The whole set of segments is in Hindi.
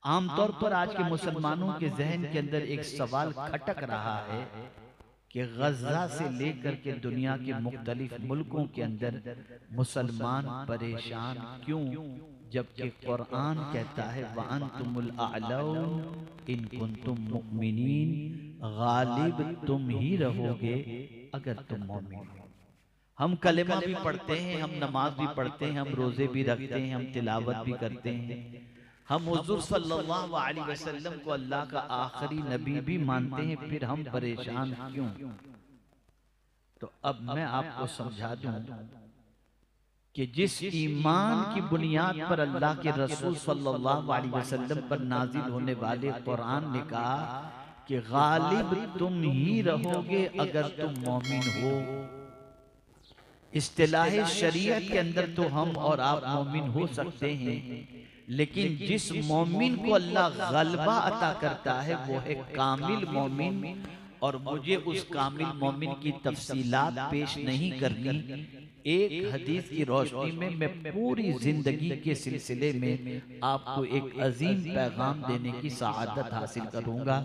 आमतौर पर आज के मुसलमानों के जहन के अंदर एक सवाल खटक रहा है कि गजा से लेकर के दुनिया के मुख्तलिफ मुल्कों के अंदर मुसलमान परेशान क्यों, जबकि कुरान कहता है वअंतुमुल अअलौन इन कुंतुम मुमिनीन, गालिब तुम ही रहोगे अगर तुम मोमिन हो। हम कलेमा भी पढ़ते हैं, हम नमाज भी पढ़ते हैं, हम रोजे भी रखते हैं, हम तिलावत भी करते हैं, हम हुजूर सल्लल्लाहु अलैहि वसल्लम को अल्लाह का आखिरी नबी भी मानते हैं, फिर हम परेशान क्यों? तो अब मैं आपको समझा दूं कि जिस ईमान की बुनियाद पर अल्लाह के रसूल सल्लल्लाहु अलैहि वसल्लम पर नाजिल होने वाले कुरान ने कहा कि गालिब तुम ही रहोगे अगर तुम मोमिन हो। इस्तिलाह शरीयत के अंदर तो हम और आप मोमिन हो सकते हैं, लेकिन जिस मोमिन को अल्लाह गलबा अता करता है वो है कामिल मोमिन। और मुझे उस कामिल मोमिन की तफसीलात पेश नहीं करनी, एक हदीस की रोशनी में मैं पूरी जिंदगी के सिलसिले में आपको एक अजीम पैगाम देने की सआदत हासिल करूंगा।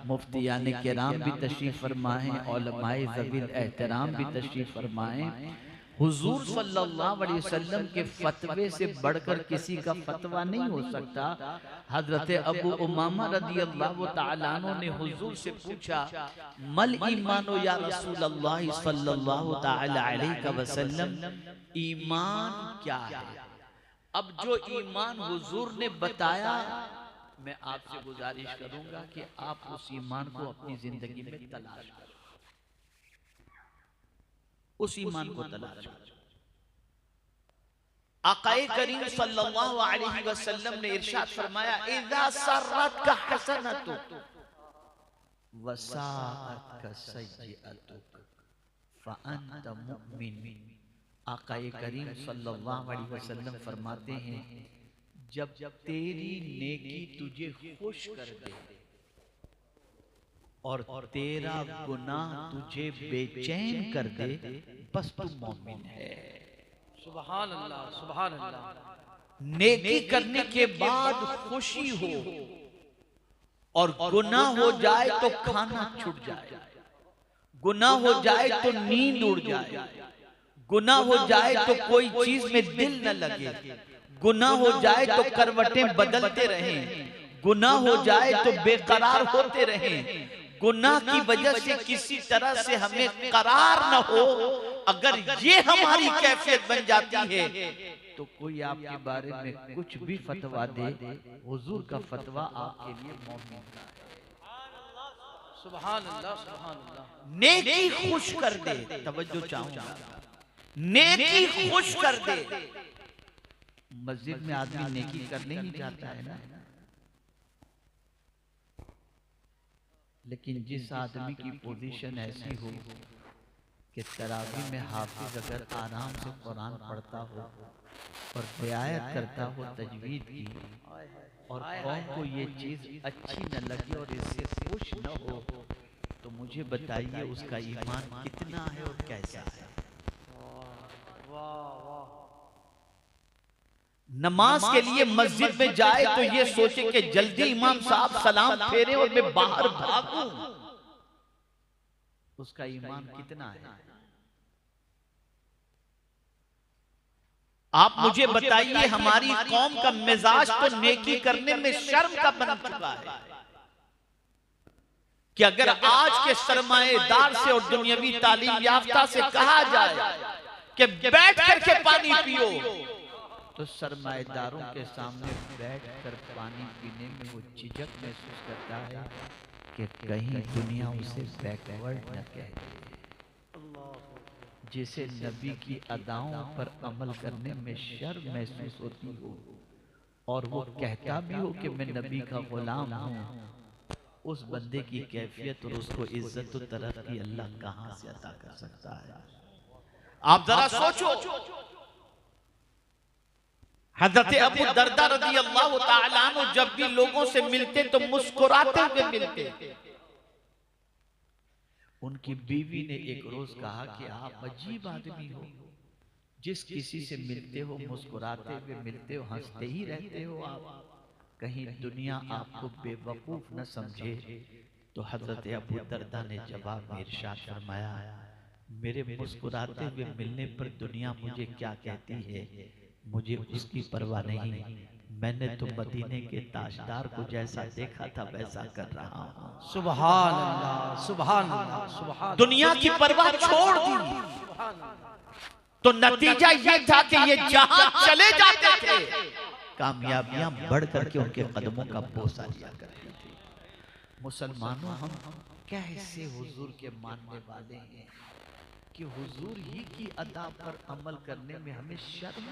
मुफ्तियान किराम भी तशरीफ फरमाएं, उलमाए ज़वील एहतराम भी तशरीफ फरमाएं। हुजूर सल्लल्लाहु अलैहि वसल्लम के फतवे से बढ़कर किसी का फतवा नहीं हो सकता। हजरत अबू उमामा रदी अल्लाह तआला अन्हु ने हुजूर से पूछा, मल ईमानो या रसूल अल्लाह सल्लल्लाहु तआला अलैहि वसल्लम, ईमान क्या है? अब जो ईमान हुजूर ने बताया, मैं आपसे गुजारिश करूंगा कि आप उस ईमान को अपनी जिंदगी में तलाश करें, उस ईमान को तलाश करें। आकाए करीम सल्लल्लाहु अलैहि वसल्लम ने इरशाद फरमाया, इज़ा सर्रत का हसनतु वसाअत का सय्यअतु फअंत मुमिन। आकाए करीम सल्लल्लाहु अलैहि वसल्लम फरमाते हैं, जब तेरी नेकी तुझे खुश कर दे और तेरा गुनाह तुझे बेचैन कर दे, बस तू मोमिन है। सुभान अल्लाह, सुभान अल्लाह। नेकी करने के बाद खुशी हो और गुनाह हो जाए तो खाना छूट जाए, गुनाह हो जाए तो नींद उड़ जाए, गुनाह हो जाए तो कोई चीज में दिल न लगे, गुनाह हो जाए तो करवटें बदलते रहें, गुनाह हो जाए तो बेकरार होते रहें, गुनाह की वजह से किसी तरह से हमें करार न हो। अगर ये हमारी कैफियत बन जाती है तो कोई आपके बारे में कुछ भी फतवा दे, हुजूर का फतवा आपके लिए मोमिन का है। सुभान अल्लाह, सुभान अल्लाह। नेकी खुश कर दे, तवज्जो चाहूंगा, नेकी खुश कर दे। मस्जिद में आदमी नेकी करने ही जाता है ना, लेकिन जिस आदमी की पोजीशन ऐसी हो कि तरावी में हाफिज अगर आराम से कुरान पढ़ता हो और रियायत करता हो तजवीद की, और कौम को ये चीज अच्छी न लगे और इससे खुश न हो, तो मुझे बताइए उसका ईमान कितना है और कैसा है। नमाज के लिए मस्जिद में जाए तो ये सोचे कि जल्दी इमाम साहब सलाम फेरे और मैं बाहर भागूं, उसका ईमान कितना है। आप मुझे बताइए, हमारी कौम का मिजाज तो नेकी करने में शर्म का बन चुका है कि अगर आज के सरमाएदार से और दुनियावी तालीम याफ्ता से कहा जाए कि बैठ करके पानी पियो, तो सरमाएदारों के सामने बैठकर पानी पीने में वो झिझक महसूस करता है कि कहीं दुनिया उसे बैकवर्ड न कह दे। जिसे नबी की अदाओं पर अमल करने में शर्म महसूस होती हो और वो कहता भी हो कि मैं नबी का गुलाम हूँ, उस बंदे की कैफियत और उसको इज्जत और तरक्की अल्लाह कहां से अता कर सकता है। आप जरा सोचो, हजरत अबू दरदा रज़ी अल्लाह तआला अन्हु जब भी लोगों से मिलते तो मुस्कुराते हुए मिलते। उनकी बीवी ने एक रोज कहा कि आप अजीब आदमी हो, जिस किसी से मिलते हो मुस्कुराते हुए मिलते हो, हंसते ही रहते हो आप। कहीं दुनिया आपको बेवकूफ न समझे। तो हजरत अबू दरदा ने जवाब में इरशाद फरमाया, मेरे मुस्कुराते हुए मिलने पर दुनिया मुझे क्या कहती है, मुझे उसकी परवाह नहीं। मैंने तो मदीने के ताजदार को जैसा देखा था वैसा कर रहा हूँ। सुभान अल्लाह, सुभान अल्लाह, सुभान। दुनिया की परवाह छोड़ दी। तो नतीजा ये था कि ये जहां चले जाते थे कामयाबियां बढ़ करके उनके कदमों का बोसा लिया करती थी। मुसलमानों, हम कैसे हुजूर के मानने वाले हैं कि हुजूर ही की अदा पर अमल करने में हमें शर्म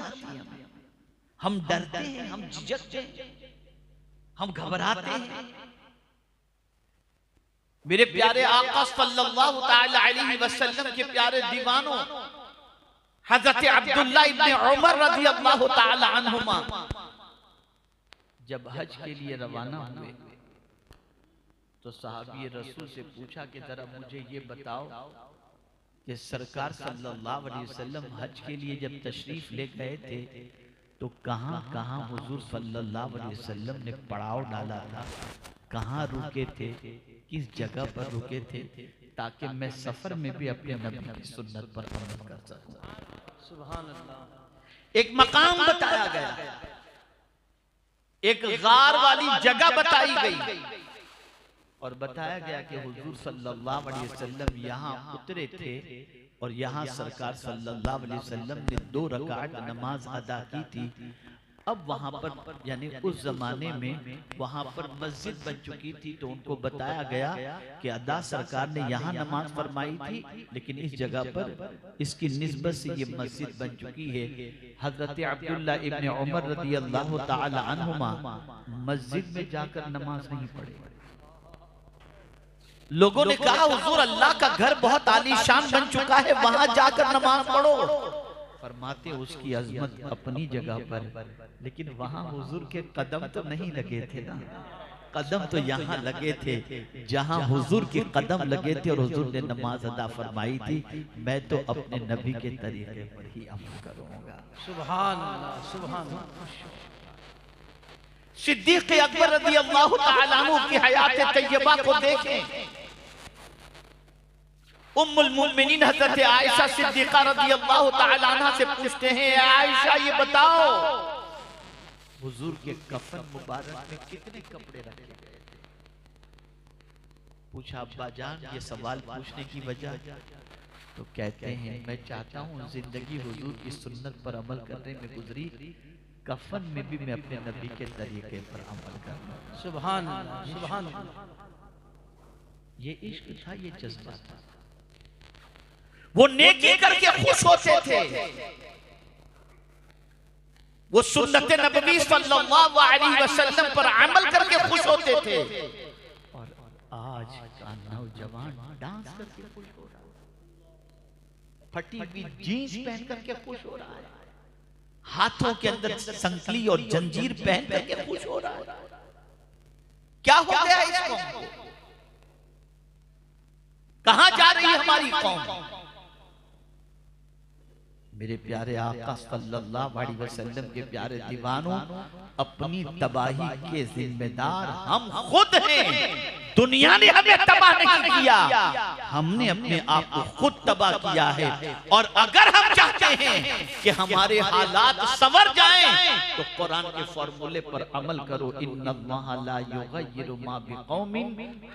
आती है। हम डरते हैं, हम झिझकते हैं, हम घबराते हैं। मेरे प्यारे आका सल्लल्लाहु तआला अलैहि वसल्लम के प्यारे दीवानों, हजरत अब्दुल्ला इब्न उमर रज़ी अल्लाह तआला अन्हुमा जब हज के लिए रवाना हुए तो सहाबी रसूल से पूछा कि जरा मुझे ये बताओ कि सरकार सल्लल्लाहु अलैहि वसल्लम हज के लिए जब तशरीफ ले गए थे तो कहां कहां हुजूर सल्लल्लाहु अलैहि वसल्लम ने पड़ाव डाला था, कहां रुके थे, किस जगह पर रुके थे, ताकि मैं सफर में भी अपने नबी की सुन्नत पर अमल कर सकूं। सुभान अल्लाह। एक मकाम बताया गया, एक गार वाली जगह बताई गई और बताया गया कि हुजूर सल्लल्लाहु अलैहि वसल्लम यहाँ उतरे थे और यहाँ सरकार सल्लल्लाहु अलैहि वसल्लम ने 2 रकात नमाज अदा की थी। अब वहाँ पर यानी उस जमाने में वहाँ पर मस्जिद बन चुकी थी, तो उनको बताया गया कि अदा सरकार ने यहाँ नमाज फरमाई थी, लेकिन इस जगह पर इसकी निस्बत से ये मस्जिद बन चुकी है। हजरत अब्दुल्ला इब्न उमर रज़ी अल्लाह तआला अन्हुमा मस्जिद में जाकर नमाज नहीं पढ़े। लोगों ने कहा हुजूर अल्लाह का घर बहुत आलीशान बन चुका है, वहां जाकर नमाज पढ़ो। फरमाते उसकी अजमत अपनी जगह पर, लेकिन वहां हुजूर के कदम तो नहीं लगे थे ना। कदम तो यहाँ लगे थे जहां हुजूर के कदम लगे थे और हुजूर ने नमाज अदा फरमाई थी। मैं तो अपने नबी के तरीके पर ही अमल करूंगा। सुभान अल्लाह, सुभान अल्लाह। सिद्दीक़ अकबर रज़ी अल्लाह तआला अन्हु की हयात तय्यबा को देखें। उम्मुल मोमिनीन हज़रत आयशा सिद्दीक़ा रज़ी अल्लाह तआला अन्हा से पूछते हैं, आयशा ये बताओ हुजूर के कफन मुबारक में कितने कपड़े रखे गए थे? पूछा अब्बा जान ये सवाल पूछने की वजह? तो कहते हैं मैं चाहता हूँ जिंदगी हुजूर की सुन्नत पर अमल करने में गुजरी, कफन में भी मैं अपने नबी के तरीके पर अमल करना। सुभान अल्लाह, सुभान अल्लाह। ये इश्क था, ये जज्बा था। वो नेकी करके खुश होते थे, वो सुन्नत नबवी सल्लल्लाहु अलैहि वसल्लम पर अमल करके खुश होते थे। और आज का नौजवान डांस करके खुश हो रहा है, फटी हुई जीन्स पहन करके खुश हो रहा है, हाथों के अंदर संकली और जंजीर पहन करके खुश हो रहा है। क्या हो गया इस कौम को? कहां जा रही है हमारी कौम? मेरे प्यारे आका सल्लल्लाहु अलैहि वसल्लम के प्यारे दीवानों, अपनी तबाही के जिम्मेदार हम खुद हैं। दुनिया ने हमें तबाह नहीं किया, हमने अपने आप को खुद तबाह किया है। और अगर हम चाहते हैं कि हमारे हालात संवर जाएं, तो कुरान के फॉर्मूले पर अमल करो। इन्नल्लाहा ला युगय्यिरु मा बिकौमिन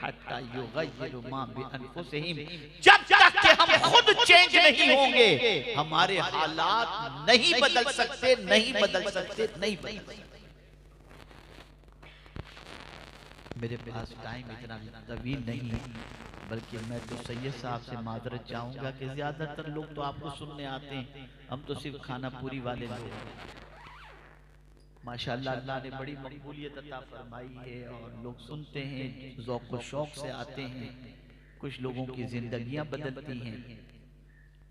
हत्ता युगय्यिरु मा बिअनफुसिहिम। जब तक कि हम खुद चेंज नहीं होंगे, हमारे हालात नहीं बदल सकते, नहीं बदल सकते, नहीं बदल सकते। मेरे पास टाइम इतना तवील नहीं है, बल्कि मैं तो सैयद साहब से माजरत चाहूंगा कि ज्यादातर लोग तो आपको सुनने आते हैं, हम तो सिर्फ खाना पूरी वाले लोग हैं। माशाअल्लाह अल्लाह ने बड़ी मकबूलियत अता फरमाई है और लोग सुनते हैं, ज़ौक़ व शौक़ से आते हैं। कुछ लोगों की जिंदगियां बदलती हैं,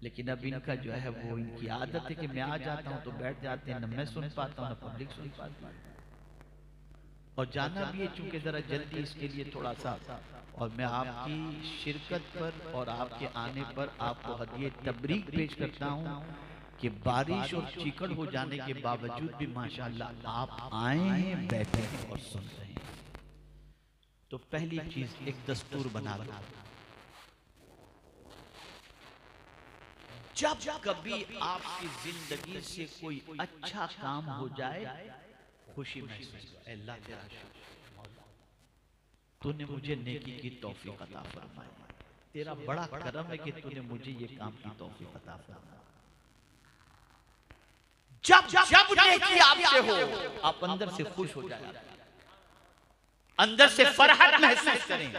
लेकिन अब इनका जो है वो इनकी आदत है कि मैं आ जाता हूँ तो बैठ जाते हैं, न मैं सुन पाता हूँ न पब्लिक सुन पाती है। और जाना भी है चूंकि जरा जल्दी, इसके लिए थोड़ा सा। और मैं आपकी शिरकत पर और आपके आने पर आपको हदिये तबरीक पेश करता हूँ कि बारिश और चिकड़ हो जाने के बावजूद भी माशाअल्लाह आप आए हैं, बैठे हैं और सुन रहे हैं। तो पहली चीज एक दस्तूर बना लो, जब कभी आपकी जिंदगी से कोई अच्छा काम हो जाए, खुशी महसूस करो, अल्लाह तेरा शुक्र मौला, तूने मुझे नेकी की तौफीक अता फरमाई, तेरा बड़ा करम है कि तूने मुझे ये काम की तौफीक अता फरमाई। जब जब नेकी आपसे हो, आप अंदर से खुश हो जाए, अंदर से फरहत महसूस करें।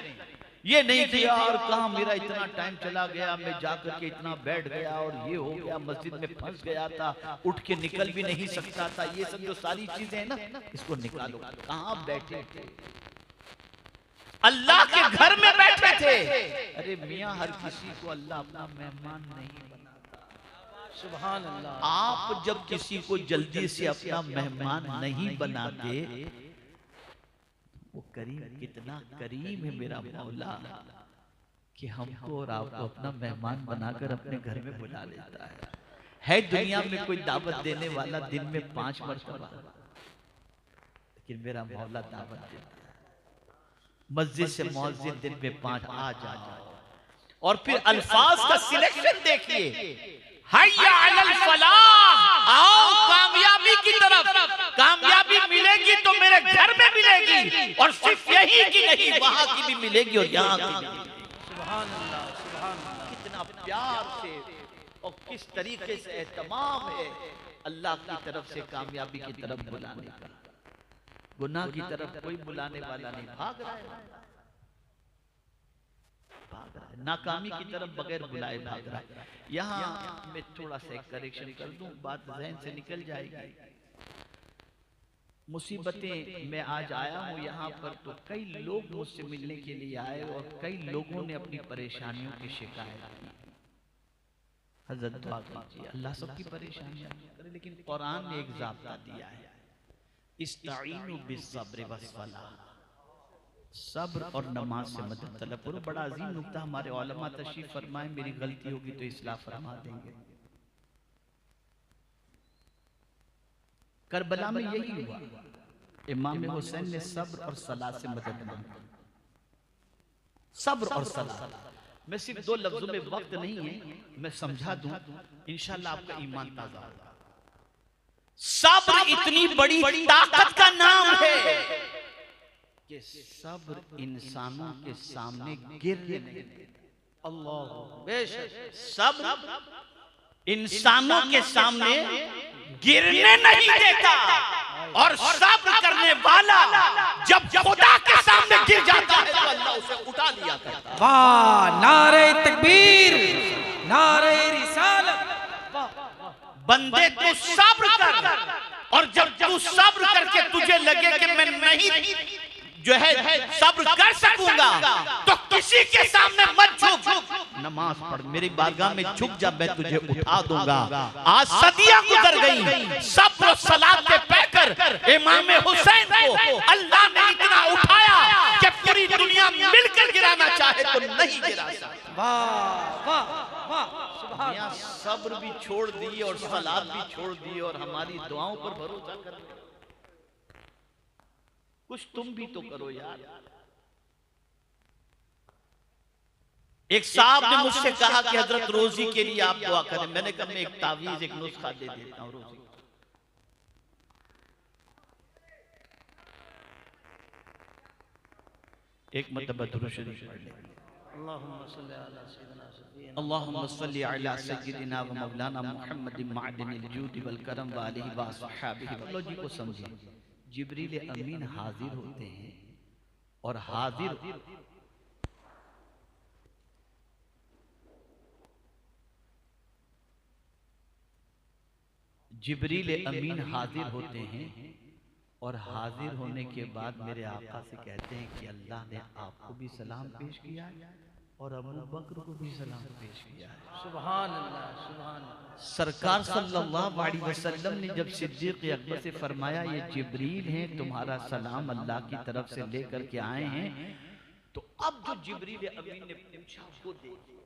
ये नहीं कि यार कहाँ मेरा इतना टाइम चला गया, मैं जाकर के इतना बैठ गया और ये हो गया, मस्जिद में फंस गया था, उठ के निकल भी नहीं सकता था। ये सब जो सारी चीजें हैं ना, इसको निकालो। कहाँ बैठे थे? अल्लाह के घर में बैठे थे। अरे मियाँ, हर किसी को अल्लाह अपना मेहमान नहीं बनाता। सुभान अल्लाह। आप जब किसी को जल्दी से अपना मेहमान नहीं बनाते, वो करीम, कितना करीम है मेरा मौला कि हमको और आपको अपना मेहमान बनाकर अपने घर में बुला लेता है। दुनिया में कोई दावत देने वाला दिन में 5 मरतबा, लेकिन मेरा मौला दावत देता है। मस्जिद से मुअज्जिन दिन में 5 आ जाओ, और फिर अल्फाज का सिलेक्शन देखिए, हय्या अलल फलाह, आओ कामयाबी की तरफ। कामयाबी मिलेगी तो मेरे घर में मिलेगी, और सिर्फ यही की नहीं, वहां की भी मिलेगी और यहाँ की भी मिलेगी। सुभान अल्लाह, सुभान अल्लाह। कितना प्यार से और किस तरीके से एहतमाम है अल्लाह की तरफ से कामयाबी की तरफ बुलाने का। गुनाह की तरफ कोई बुलाने वाला नहीं, भाग रहा है, भाग रहा है, नाकामी की तरफ बगैर बुलाए भाग रहा है। यहाँ मैं थोड़ा सा एक करेक्शन कर दूं, बात जहन से निकल जाएगी। मुसीबतें, मैं आज आया हूँ यहाँ पर तो कई लोग मुझसे मिलने के लिए आए और कई लोगों ने अपनी परेशानियों की शिकायत की। हज़रत दुआ कीजिए अल्लाह सबकी परेशानियां करे, लेकिन कुरान ने एक ज़ाब्ता दिया है, इस्ताईनु बिस्सब्र वस्सलाह, सब्र और नमाज से मदद तलब करो। बड़ा अजीम नुक्ता हमारे उलमा तशरीफ फरमाए, मेरी गलती होगी तो इस्लाह फरमा देंगे। करबला में यही हुआ, इमाम हुसैन ने सब्र और सलाह से मदद मांगी। सब्र और सलाह, मैं सिर्फ 2 लफ्जों में, वक्त नहीं है, मैं समझा दूं, इंशाल्लाह आपका ईमान ताजा होगा। सब्र इतनी बड़ी ताकत का नाम है कि सब्र इंसानों के सामने गिरने नहीं देता। अल्लाह बेशक, सब्र इंसानों के सामने गिरने नहीं देता, और सब्र करने वाला जब खुदा के सामने गिर जाता है तो अल्लाह उसे उठा लिया करता है। वाह, नारे तकबीर, नारे रिसालत। बंदे तू सब्र कर, और जब तू सब्र करके तुझे लगे कि मैं नहीं जो है सब्र कर सकूंगा, तो किसी के सामने मत झुक, नमाज पढ़, मेरी बारगाह में झुक जा, मैं तुझे उठा दूंगा। आज सदियां गुजर गई, सब्र और सलात के पैकर इमाम हुसैन को अल्लाह ने इतना उठाया कि पूरी दुनिया मिलकर गिराना चाहे तो नहीं गिरा सकती। वाह वाह वाह, सुभान यहाँ सब्र भी छोड़ दिए और सलात भी छोड़ दिए और हमारी दुआओं पर भरोसा कर लिया। कुछ तुम भी तो करो यार। एक साहब ने मुझसे कहा कि हजरत रोजी के लिए आप दुआ करें। मैंने कहा मैं एक तावीज, एक नुस्खा दे देता हूं रोजी। एक मरतबा दुरूद शरीफ पढ़ ले। अल्लाहुम्मा सल्ली अला सय्यिदिना व मौलाना मुहम्मद मादिनिल जूद वल करम व आलिहि व अस्हाबिहि। अल्लाह जी को समझिए, जिब्रील अमीन हाजिर होते हैं और हाजिर जिब्रील अमीन हाजिर होते हैं और हाजिर होने के बाद मेरे आका से कहते हैं कि अल्लाह ने आपको भी सलाम पेश किया और अबू बकर को भी सलाम पेश किया है। सुभान अल्लाह, सुभान अल्लाह। सरकार सल्लल्लाहु अलैहि वसल्लम ने जब सिद्दीक अकबर से फरमाया ये जिब्रील हैं, तुम्हारा सलाम अल्लाह की तरफ से लेकर के आए हैं, तो अब जो जिब्रील अमीन ने पूछा वो देखिए।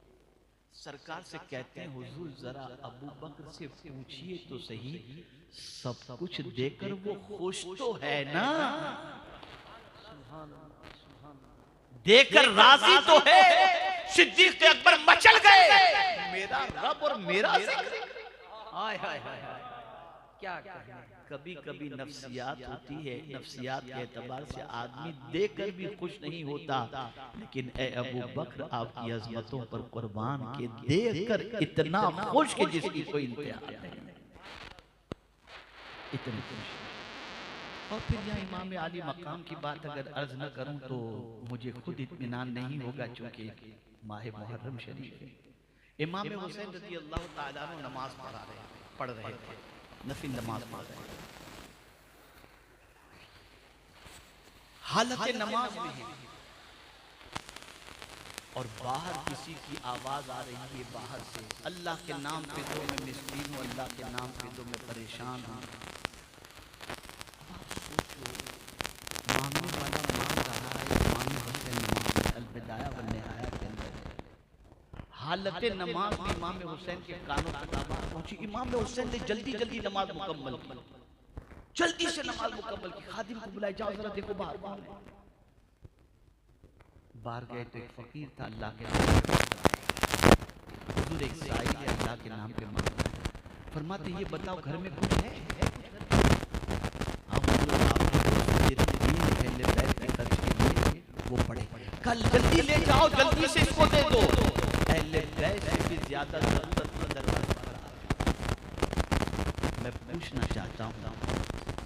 सरकार से कहते हैं हुजूर जरा अबू बकर से पूछिए तो सही, सब कुछ देकर वो खुश तो है ना, देकर राजी तो है। सिद्दीक अकबर मचल गए, मेरा रब और मेरा जिक्र। हाय हाय हाय हाय, क्या कहना। कभी कभी नफ्सियात होती है, नफ्सियात के एतबार से आदमी देकर भी खुश नहीं होता, लेकिन ए अबू बकर आपकी अजमतों पर कुर्बान के देखकर इतना खुश कि जिसकी कोई इंतहा नहीं, इतनी खुश। और फिर यहाँ इमाम आली मकाम की बात अगर अर्ज न करूं तो मुझे खुद इत्मीनान नहीं होगा, चूंकि माह मुहर्रम शरीफ है। इमाम हुसैन रज़ी अल्लाह ताला अन्हु नमाज पढ़ रहे थे, नफिल नमाज पढ़ रहे थे, हालत नमाज में है और बाहर किसी की आवाज आ रही है बाहर से, अल्लाह के नाम पे दो मैं मिस्कीन हूँ, अल्लाह के नाम पे दो मैं परेशान हूँ। मांगने वाला मांग रहा है, इमाम हुसैन नमाज अलविदाया व निहाया के अंदर हालत नमाज में इमाम हुसैन के कानों तक आवाज पहुंची। इमाम हुसैन ने जल्दी जल्दी नमाज मुकम्मल की, जल्दी से नमाज मुकम्मल की। खादिम को बुलाया, जाओ जरा देखो बाहर कौन है। बाहर गए तो एक फकीर था, अल्लाह के नाम पे हुजूर एक साइल है, अल्लाह के नाम पे मांग रहा है। फरमाते ये बताओ घर में कुछ है हम हुजूर आपने पहले बैठ के खर्च के लिए वो पड़े, कल जल्दी ले जाओ, जल्दी से इसको दे दो। अहले बैत से भी ज्यादा जरूरत का दरवाजा पर आ रहा। मैं पूछना चाहता हूँ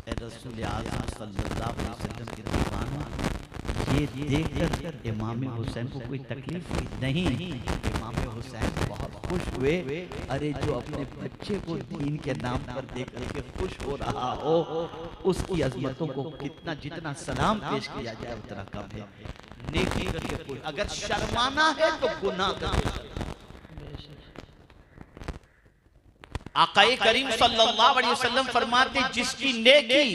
ए रसूल आज़म सल्लल्लाहु अलैहि वसल्लम के दीवानों, ये देखकर इमाम हुसैन को कोई तकलीफ हुई? नहीं, इमाम हुसैन बहुत खुश हुए। अरे जो अपने बच्चे को दीन के नाम पर देख करके खुश हो रहा हो, उसकी अजमतों को कितना जितना सलाम पेश किया जाए उतना कम है। नेकी करके कोई अगर शर्माना है तो गुनाह कर। आकाए करीम सल्लल्लाहु अलैहि वसल्लम फरमाते जिसकी नेकी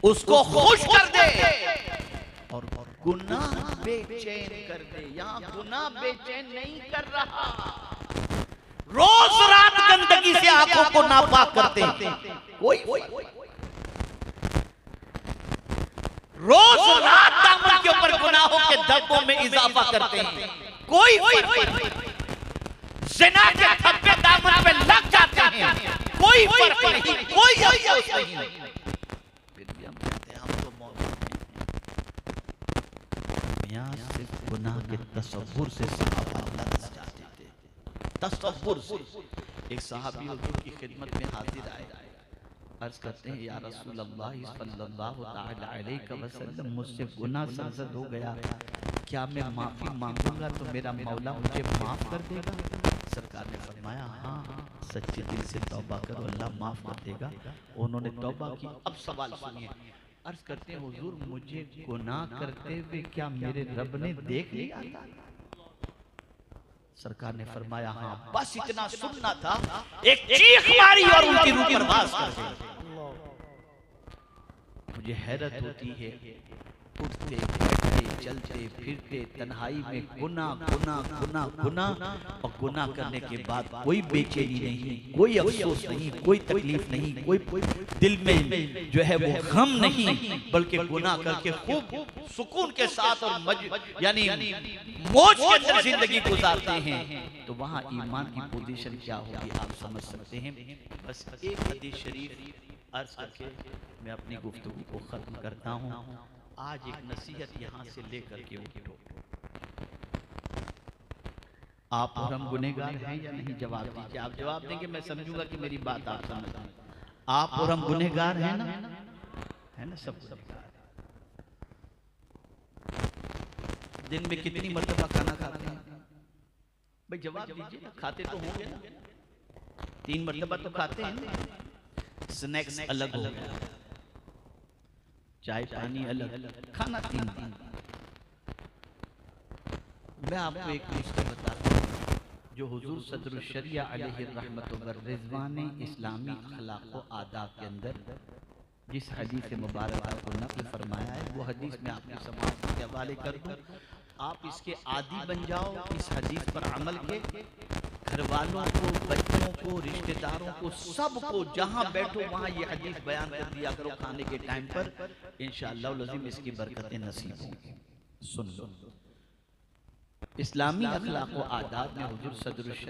उसको खुश कर दे और गुनाह बेचैन कर दे। यहाँ गुनाह बेचैन नहीं कर रहा, रोज रात गंदगी से आंखों को नापाक करते हैं, कोई रोज रात दामन के ऊपर गुनाहों के धब्बों में इजाफा करते हैं, कोई ज़िना के धब्बे दामन पे लग जाते हैं, कोई फर्क नहीं, कोई अफसोस नहीं। फिर भी हम कहते हैं हम तो मियां सिर्फ गुनाह के तसव्वुर से सहाबा लग जाते थे, तसव्वुर से। एक सहाबी हुजूर की खिदमत में हाजिर आए, अर्ज करते हैं या रसूल अल्लाह सल्लल्लाहु तआला अलैहि वसल्लम मुझसे गुनाह सरजद हो गया, क्या मैं माफी मांगूंगा तो मेरा मौला मुझे माफ कर देगा? सरकार ने फरमाया हाँ, सच्चे दिल से तौबा करो, अल्लाह माफ कर देगा। उन्होंने तौबा की। अब सवाल सुनिए, अर्ज करते हैं हुजूर मुझे गुनाह करते हुए क्या मेरे रब ने देख लिया था? सरकार ने फरमाया हाँ, बस इतना सुनना था, एक चीख मारी और उनकी रूह परवास कर गई। मुझे हैरत होती है, उठते बैठते चलते फिरते तन्हाई में गुनाह और गुनाह करने के बाद कोई बेचैनी नहीं, कोई अफसोस नहीं, कोई तकलीफ नहीं, कोई दिल में जो है वो गम नहीं, बल्कि गुनाह करके खूब सुकून के साथ और यानी मौज के अंदर जिंदगी गुजारते हैं। तो वहाँ ईमान की पोजीशन क्या होगी आप समझ सकते हैं। बस एक हदीस शरीफ अर्ज करके मैं अपनी गुफ्तगू को खत्म करता हूँ। आज एक नसीहत यहाँ से लेकर के उठो, आप और हम गुनहगार हैं या नहीं? जवाब दीजिए। आप जवाब देंगे मैं समझूंगा कि मेरी बात आप समझ रहे हैं। आप और हम गुनहगार हैं ना? है ना? सब दिन में कितनी मर्तबा खाना खाते हैं भाई? जवाब दीजिए। खाते तो होंगे ना, 3 मर्तबा तो खाते हैं। स्नैक्स अलग हो गया, चाय पानी अलग, खाना 3 दिन। मैं आपको एक नुस्खा बताता हूँ जो हुजूर सदरुल शरिया अलैहि रहमतुल्लाह व रिज़वान इस्लामी अखलाक व आदाब के अंदर जिस हदीस मुबारक को नक़ल फरमाया है, वो हदीस में आपके समाज के हवाले कर दूँ। आप इसके आदी बन जाओ, इस हदीस पर अमल के, घर वालों को, बच्चों को, रिश्तेदारों को, सबको जहां बैठो वहां ये हदीस बयान कर दिया करो खाने के टाइम पर, इंशाअल्लाह लज़ीम इसकी बरकतें नसीब होंगी। सुन लो, इस्लामी अखलाक व आदाब में हुजूर सदरुश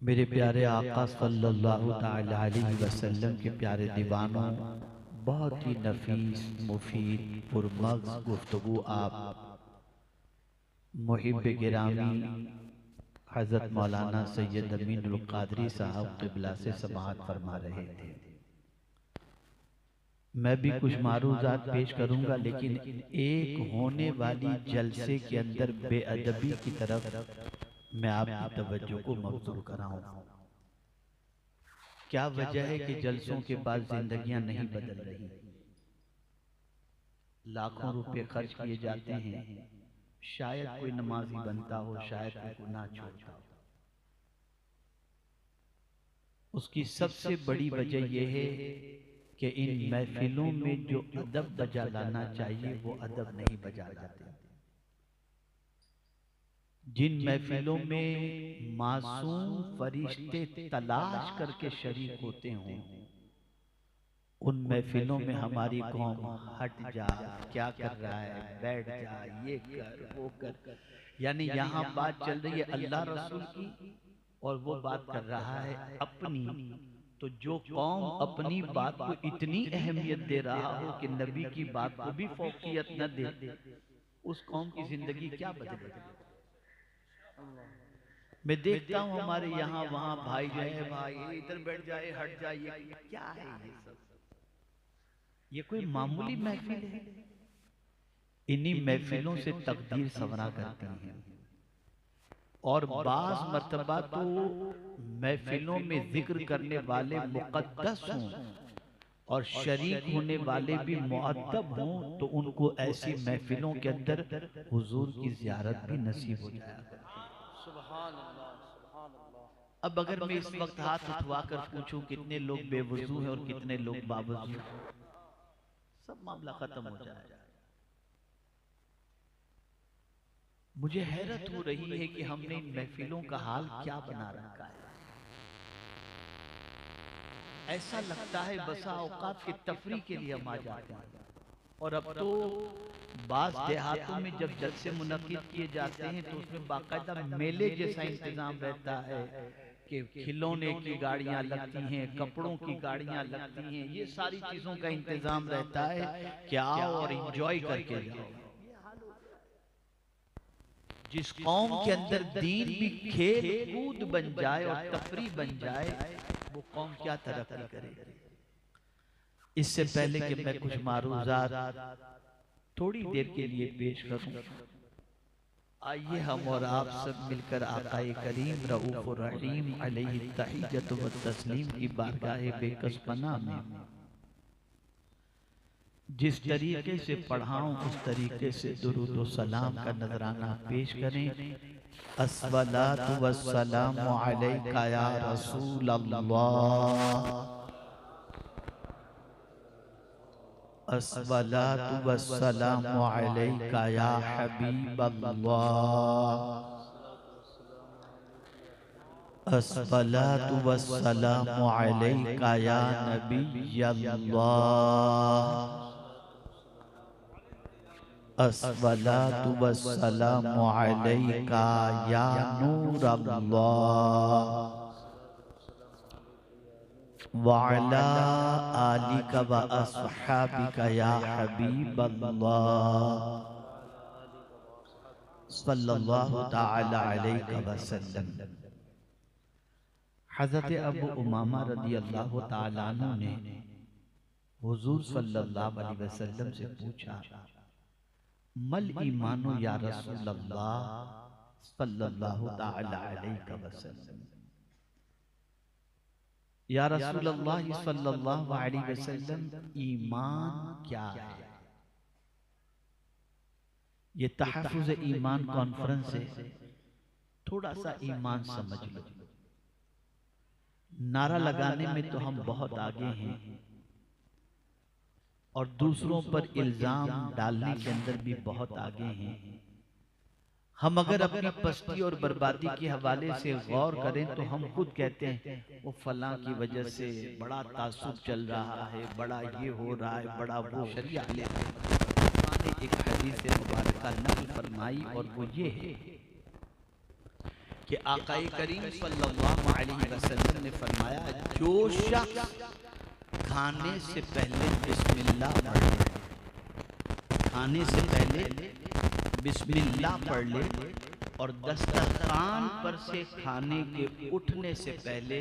मेरे प्यारे आका सल्लल्लाहु ताला अलैहि वसल्लम के प्यारे दीवानों, बहुत ही नफीस, मुफीद, पुरमग़ज़ गुफ्तगू आप मुहिब गिरामी हज़रत मौलाना सैयद अमीनुल क़ादरी साहब क़िबला से समाअत फरमा रहे थे। मैं भी कुछ मारूज़ात पेश करूंगा, लेकिन एक होने वाली जलसे के अंदर बेअदबी की तरफ मैं आपकी तवज्जो को मबज़ूर कराऊं। क्या वजह है कि जलसों के बाद जिंदगियां नहीं बदल रही? लाखों रुपए खर्च किए जाते हैं, शायद कोई नमाजी बनता हो, शायद कोई गुनाह छोड़ता हो। उसकी सबसे बड़ी वजह यह है कि इन महफिलों में जो अदब बजा लाना चाहिए वो अदब नहीं बजा लाते। जिन महफिलों में मासूम फरिश्ते तलाश करके शरीक होते हों, उन महफिलों में हमारी कौम हट जा, क्या कर रहा है, बैठ जा, ये कर वो कर, यानी यहाँ बात चल रही है अल्लाह रसूल की और वो बात कर रहा है अपनी। तो जो कौम अपनी बात को इतनी अहमियत दे रहा हो कि नबी की बात को भी फौकियत न दे, उस कौम की जिंदगी क्या बदलेगी? मैं देखता हूँ हमारे यहाँ वहाँ भाई जो है, भाई इधर बैठ जाए, हट जाए, ये क्या है? ये सब ये कोई मामूली महफिल है? इन्हीं महफिलों से तकदीर संवरा करती हैं। और बाज़ मर्तबा तो महफिलों में जिक्र करने वाले मुक़द्दस हों और शरीक होने वाले भी मुअद्दब हों, तो उनको ऐसी महफिलों के अंदर हुजूर की ज़ियारत भी नसीब हो जाया करती है। सुभान अल्लाह, सुभान अल्लाह। अब अगर मैं इस वक्त हाथ उठवा कर पूछूं कितने लोग बेवजू हैं और कितने लोग बावजू, सब मामला खत्म हो जाएगा। मुझे हैरत हो रही है कि हमने इन महफिलों का हाल क्या बना रखा है। ऐसा लगता है बसा औकात के तफरी के लिए हम आ जाते हैं, और अब तो बाज़ देहातों में जब जलसे मुनक्किद किए जाते हैं तो उसमें बाकायदा मेले जैसा इंतजाम रहता है कि खिलौने की गाड़ियां लगती हैं, कपड़ों की गाड़ियां लगती हैं, ये सारी चीजों का इंतजाम रहता है कि आओ और एंजॉय करके जाओ। जिस कौम के अंदर दीन भी खेल कूद बन जाए और तफरी बन जाए, वो कौम क्या तरक्की करेगी? इससे पहले कि मैं कुछ मारूज़ात थोड़ी देर के लिए पेश करूं, आइए हम और आप सब मिलकर आक़ाए करीम रऊफ़ुर रहीम अलैहि तहिय्यत व तस्लीम की बारगाह बेकस पनाह में जिस तरीके से पढ़ाऊं उस तरीके से दुरूद व सलाम का नजराना पेश करें। अस्सलातु वस्सलामु अलैका या रसूल अल्लाह, अस्सलातु वस्सलामु अलैका या हबीब अल्लाह, अस्सलातु वस्सलामु अलैका या नबी अल्लाह, अस्सलातु वस्सलामु अलैका या नूर अल्लाह, व अला आलिका व अस्हाबिका या हबीब अल्लाह, सल्लल्लाहु तआला अलैहि वसल्लम। हज़रत अबू उमामा रज़ी अल्लाह तआला अन्हु ने हुजूर सल्लल्लाहु अलैहि वसल्लम से पूछा, मल ईमानु या रसूल अल्लाह सल्लल्लाहु तआला अलैहि वसल्लम। या रसूल अल्लाह सल्लल्लाहु अलैहि वसल्लम, ईमान क्या है? ये तहफ़्फ़ुज़ ईमान कॉन्फ्रेंस है, थोड़ा सा ईमान समझ लो। नारा लगाने में तो हम बहुत आगे हैं और दूसरों पर इल्जाम डालने के अंदर भी बहुत आगे हैं, हम अगर अपनी पस्ती और बर्बादी के हवाले से गौर करें तो हम खुद कहते हैं वो फलां की वजह से बड़ा तासुब चल रहा है, बड़ा ये हो रहा है, बड़ा वो। शरिया ने एक हदीस मुबारक नक़ल फरमाई और वो ये है कि आक़ाए करीम सल्लल्लाहु अलैहि वसल्लम ने फरमाया, जो शख्स खाने से पहले बिस्मिल्लाह पढ़ ले, खाने से पहले बिस्मिल्लाह पढ़ ले और दस्तरखान पर से खाने के उठने से पहले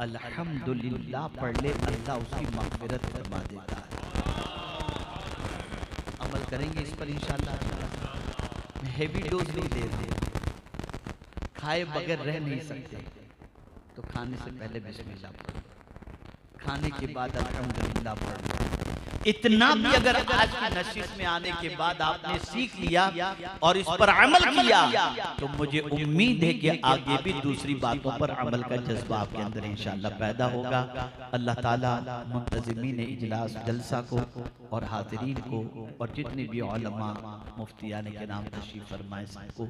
अल्हम्दुलिल्लाह पढ़ ले, अल्लाह उसकी मग़फ़िरत फरमा देता है। अमल करेंगे इस पर इंशाअल्लाह। हेवी डोज नहीं दे रहे, खाए बगैर रह नहीं सकते तो खाने से पहले बिस्मिल्लाह पढ़ो, खाने के बाद अल्हम्दुलिल्लाह पढ़ो। इतना भी अगर आज की नशिश में आने के बाद आपने सीख लिया और इस पर अमल किया तो मुझे उम्मीद है कि आगे भी दूसरी बातों पर अमल का जज्बा आपके अंदर इंशाअल्लाह पैदा होगा। अल्लाह ताला मुंतज़िमीन इजलास जलसा को और हाज़रीन को और जितने भी उलमा मुफ्तियान के नाम तशरीफ़ फरमाए सबको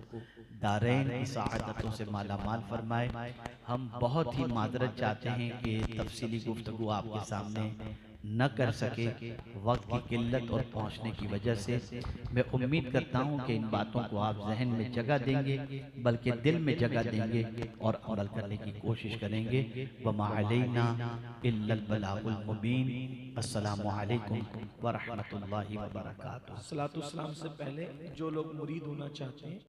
दारैन की सआदतों से माला माल फरमाए। हम बहुत ही मादरत चाहते हैं कि तफसीली गुफ्तगू आपके सामने न कर सके वक्त की किल्लत और पहुंचने की वजह से। मैं उम्मीद करता हूं कि इन बातों को आप जहन में जगह देंगे, बल्कि दिल में जगह देंगे और अमल करने की कोशिश करेंगे। वमा अलैना इल्लल बलागुल मुबीन। अस्सलामु अलैकुम व रहमतुल्लाहि व बरकातुहू। सलातु सलाम से पहले जो लोग मुरीद होना चाहते हैं